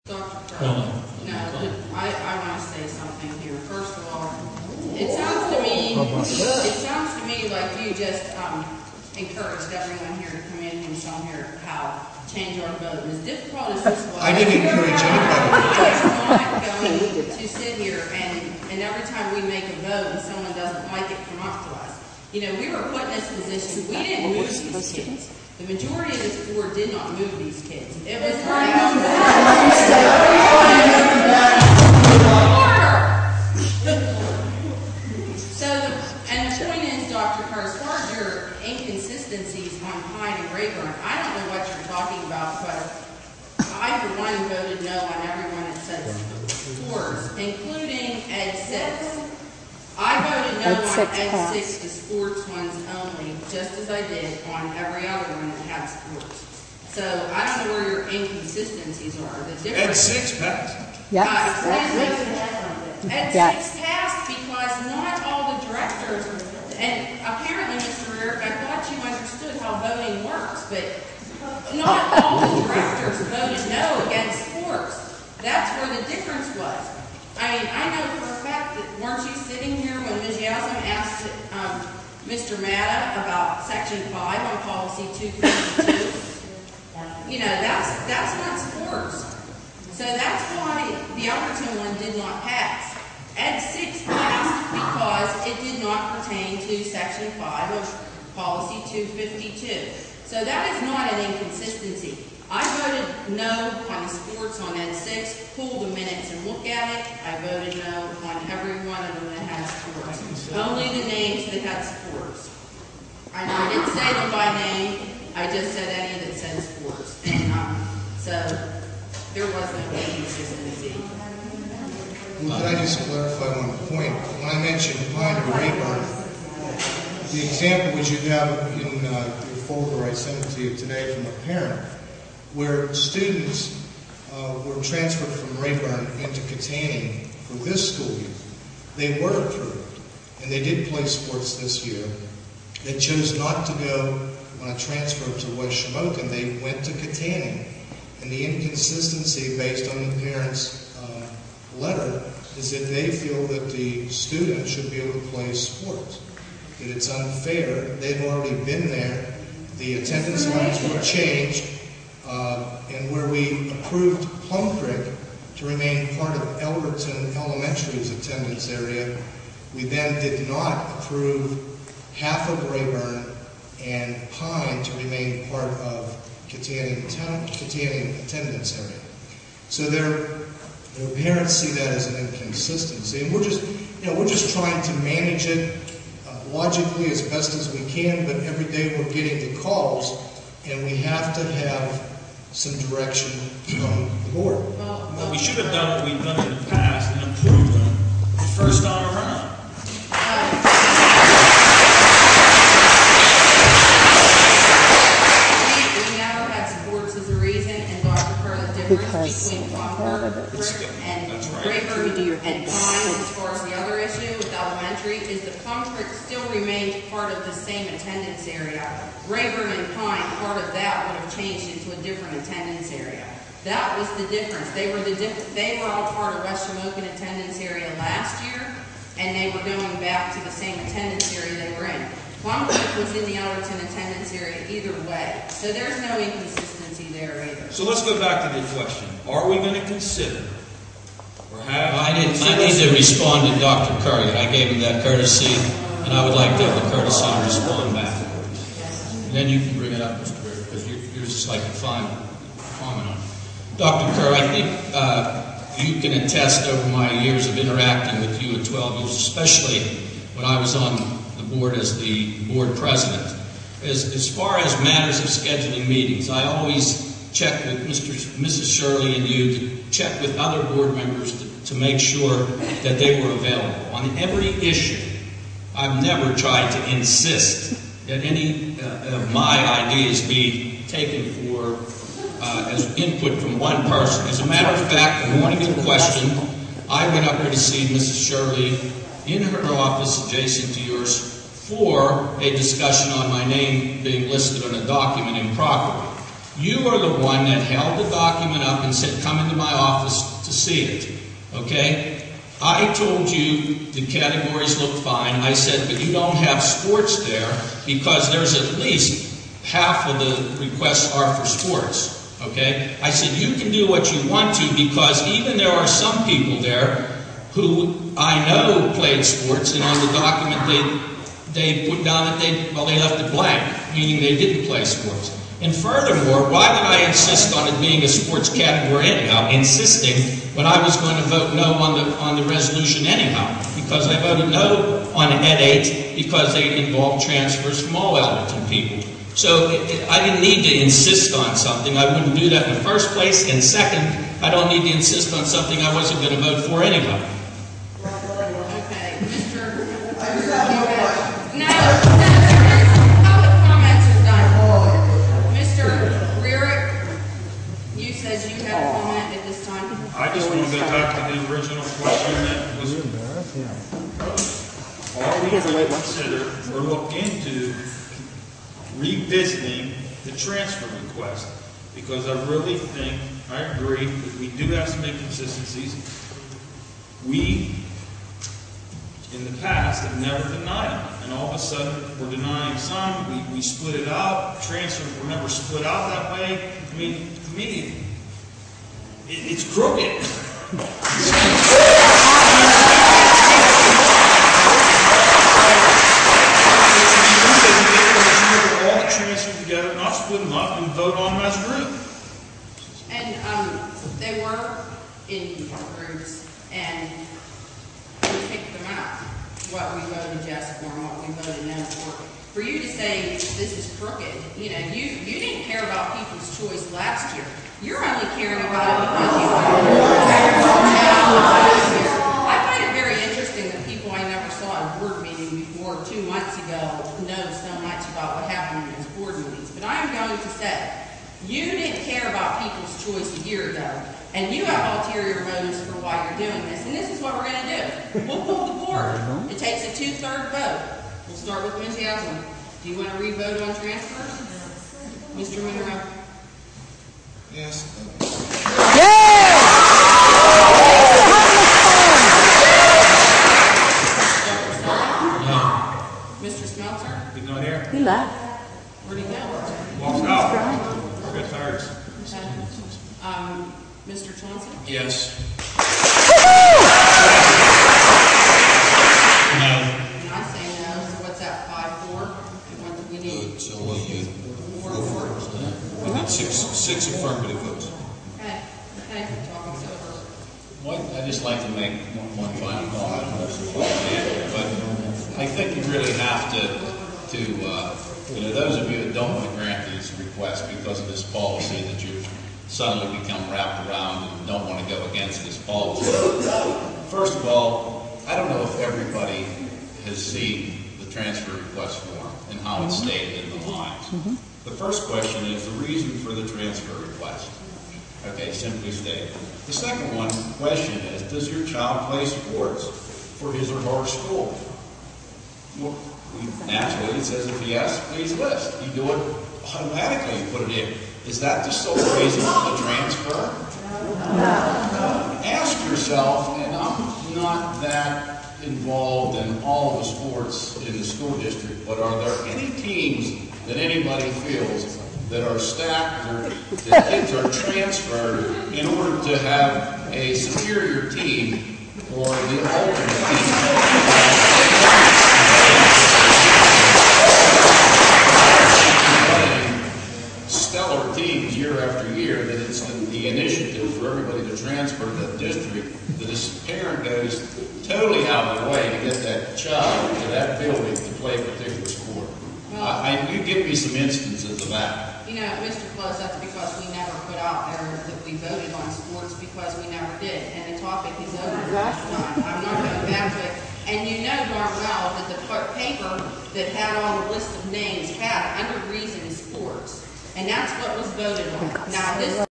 Dr. Kerr, I want to say something here. First of all, it sounds to me like you just encouraged everyone here to come in and show here how change our vote. As difficult as this was, I didn't encourage anybody. I'm not going to sit here and every time we make a vote and someone doesn't like it, come up to us. You know, we were put in this position. We didn't move these kids. The majority of this board did not move these kids. It was and the point is, Dr. Kerr, as far as your inconsistencies on Pine and Rayburn, I don't know what you're talking about, but I, for one, voted no on everyone that said sports, including Ed 6. I voted no on Ed 6, the sports ones only, just as I did on every other one that had sports. So I don't know where your inconsistencies are. Ed 6 passed. Ed 6 passed because not all the directors, and apparently, Mr. Rearick, I thought you understood how voting works, but not all the directors voted no against sports. That's where the difference was. I mean, I know for a fact that weren't you sitting here when Ms. Yasmin asked Mr. Matta about Section 5 on Policy 252? You know, that's not sports. So that's why the Alberton one did not pass. Ed 6 passed because it did not pertain to Section 5 of Policy 252. So that is not an inconsistency. I voted no on the sports on Ed 6. Pull the minutes and look at it. I voted no on every one of them that had sports. Only the names that had sports. I didn't say them by name. I just said any that said sports. And so there was no inconsistency. Well, can I just clarify one point? When I mentioned Pine or Rayburn, the example which you have in your folder I sent to you today from a parent, where students were transferred from Rayburn into Katanning for this school year. They were approved, and they did play sports this year. They chose not to go on a transfer to West Shamokin. They went to Katanning. And the inconsistency based on the parents' letter is that they feel that the student should be able to play sports. That it's unfair. They've already been there. The attendance lines were changed. And where we approved Plum Creek to remain part of Elberton Elementary's attendance area, we then did not approve half of Rayburn and Pine to remain part of Katanning attendance area. So their parents see that as an inconsistency, and we're just trying to manage it logically as best as we can. But every day we're getting the calls, and we have to have some direction from the board. Well, we should have done what we've done in the past and approved them the first time around. We never had sports as a reason, and Dr. Kerr, the difference between Plum and Rayburn and Pine, as far as the other issue with elementary, is that Plum Creek still remained part of the same attendance area. Rayburn and Pine, part of that would have changed into a different attendance area. That was the difference. They were all part of West Shamokin attendance area last year, and they were going back to the same attendance area they were in. Plum Creek was in the Elberton attendance area either way, so there's no inconsistency there either. So let's go back to the question. Are we going to consider, or have... I need to respond to Dr. Kerr. I gave him that courtesy, and I would like to have the courtesy to respond back. And then you can bring it up, Mr. Kerr, because you're just like a fine comment on it. Dr. Kerr, I think you can attest over my years of interacting with you at 12 years, especially when I was on the board as the board president. As far as matters of scheduling meetings, I always check with Mrs. Shirley and you to check with other board members to make sure that they were available. On every issue, I've never tried to insist that any of my ideas be taken for as input from one person. As a matter of fact, the morning of the question, I went up there to see Mrs. Shirley in her office adjacent to yours for a discussion on my name being listed on a document improperly. You are the one that held the document up and said, come into my office to see it. Okay? I told you the categories look fine. I said, but you don't have sports there because there's at least half of the requests are for sports. Okay? I said, you can do what you want to because even there are some people there who I know played sports, and on the document they put down that they left it blank, meaning they didn't play sports. And furthermore, why did I insist on it being a sports category anyhow, insisting when I was going to vote no on the resolution anyhow? Because I voted no on Ed 8 because they involved transfers from all Elderton people. So I didn't need to insist on something. I wouldn't do that in the first place. And second, I don't need to insist on something I wasn't going to vote for anyhow. Okay, Mr. No, public comments are done. Mr. Rearick, you said you had a comment at this time. I just want to go back to the original question that was, are we going to consider or look into revisiting the transfer request? Because I really think, I agree, that we do have some inconsistencies. We, in the past, have never denied them. And all of a sudden, we're denying some, we split it out, transfers were never split out that way. I mean, to me, it's crooked. All the transfers together, not split them up, and vote on them as a group. And they were in groups, and we picked them out. What we voted yes for and what we voted no for. For you to say this is crooked, you know, you didn't care about people's choice last year. You're only caring about it because you I find it very interesting that people I never saw at a board meeting before 2 months ago know so much about what happened in those board meetings. But I am going to say, you didn't care about people's choice a year ago, and you have ulterior motives for why you're doing this. And this is what we're going to do. We'll pull the board. It takes a 2/3 vote. We'll start with Ms. Yasmin. Do you want to re-vote on transfers? Mr. Monroe? Yes. No. Mr. Smeltzer? He's not here. He left. Where'd he go? Walks out. Got tired. Mr. Choncek? Yes. No. And I say no, so what's that, 5-4? And what do we need? So we need 4 votes. We need six affirmative votes. Okay, talking's over. Well, I'd just like to make one final comment on this, but I think you really have to you know, those of you that don't want to grant these requests because of this policy that you've suddenly become wrapped around and don't want to go against this policy. First of all, I don't know if everybody has seen the transfer request form and how it's stated in the lines. The first question is the reason for the transfer request. Okay, simply stated. The second question is, does your child play sports for his or her school? Well, naturally, it says if yes, please list. You do it automatically, you put it in. Is that the sole reason for the transfer? No. Ask yourself, and I'm not that involved in all the sports in the school district, but are there any teams that anybody feels that are stacked or that kids are transferred in order to have a superior team or the ultimate team? Stellar teams year after year, that it's the initiative for everybody to transfer to that district, that a parent goes totally out of their way to get that child to that building to play a particular sport. You give me some instances of that. You know, Mr. Close, that's because we never put out there that we voted on sports because we never did. And the topic is over last time. I'm not going back to it. And you know darn well that the paper that had all the list of names had under reason sports. And that's what was voted on. Now, this